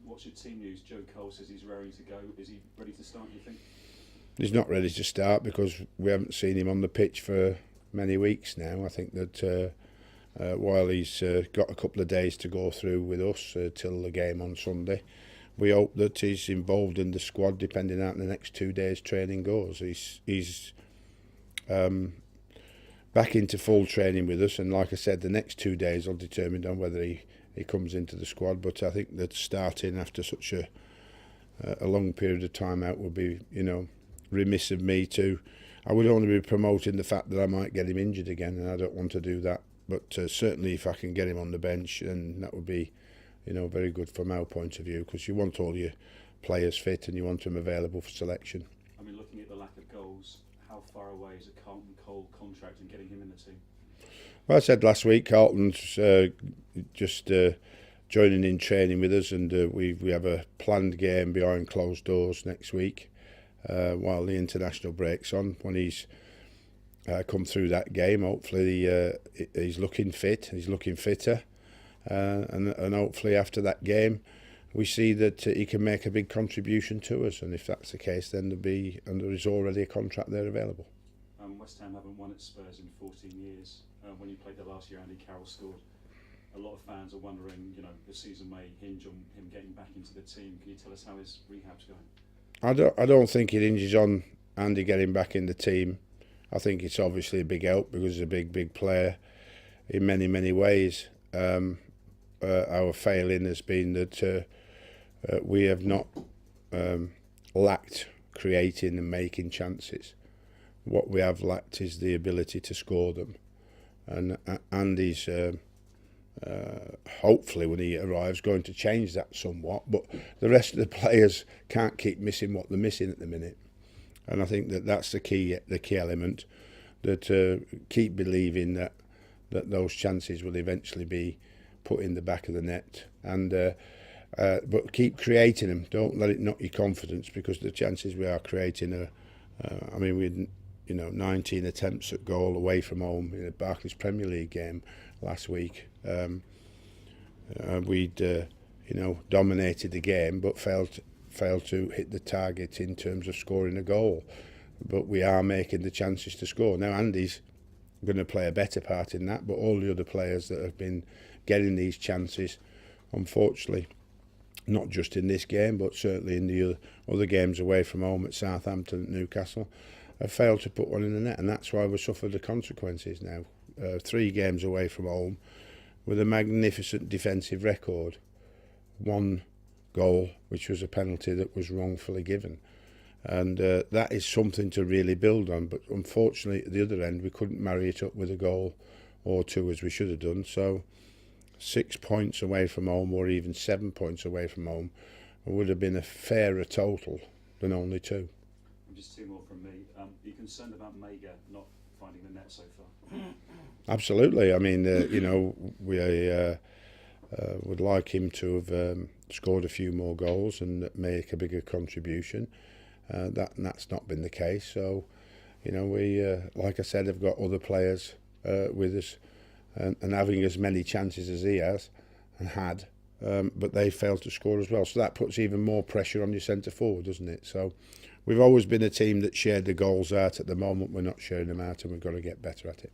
What's your team news? Joe Cole says he's raring to go. Is he ready to start, do you think? He's not ready to start because we haven't seen him on the pitch for many weeks now. I think that while he's got a couple of days to go through with us till the game on Sunday, we hope that he's involved in the squad depending on how the next 2 days training goes. He's back into full training with us, and like I said, the next 2 days will determine on whether he comes into the squad. But I think that starting after such a long period of time out would be, remiss of me to. I would only be promoting the fact that I might get him injured again, and I don't want to do that. But certainly if I can get him on the bench, then that would be, very good from our point of view, because you want all your players fit and you want them available for selection. I mean, looking at the lack of goals, how far away is a Carlton Cole contract and getting him in the team? Well, I said last week, Carlton's just joining in training with us, and we have a planned game behind closed doors next week while the international break's on. When he's come through that game, hopefully he's looking fit, he's looking fitter, and hopefully after that game we see that he can make a big contribution to us, and if that's the case, then there is already a contract there available. West Ham haven't won at Spurs in 14 years. When you played there last year, Andy Carroll scored. A lot of fans are wondering, the season may hinge on him getting back into the team. Can you tell us how his rehab's going? I don't think it hinges on Andy getting back in the team. I think it's obviously a big help because he's a big player in many ways. Our failing has been that we have not lacked creating and making chances. What we have lacked is the ability to score them. And Andy's hopefully when he arrives going to change that somewhat, but the rest of the players can't keep missing what they're missing at the minute, and I think that that's the key element, that keep believing that those chances will eventually be put in the back of the net, and but keep creating them. Don't let it knock your confidence, because the chances we are creating are we 19 attempts at goal away from home in a Barclays Premier League game last week. We'd dominated the game but failed to hit the target in terms of scoring a goal. But we are making the chances to score. Now Andy's going to play a better part in that, but all the other players that have been getting these chances, unfortunately, not just in this game but certainly in the other games away from home at Southampton, Newcastle, have failed to put one in the net, and that's why we've suffered the consequences now. 3 games away from home with a magnificent defensive record. 1 goal, which was a penalty that was wrongfully given. And that is something to really build on, but unfortunately at the other end we couldn't marry it up with a goal or 2 as we should have done. So 6 points away from home, or even 7 points away from home, would have been a fairer total than only 2. Just 2 more from me. Are you concerned about Mega not finding the net so far? Absolutely. I mean, we would like him to have scored a few more goals and make a bigger contribution. That's not been the case. So, we, like I said, have got other players with us and having as many chances as he has and had, but they failed to score as well. So that puts even more pressure on your centre forward, doesn't it? So we've always been a team that shared the goals out. At the moment, we're not sharing them out, and we've got to get better at it.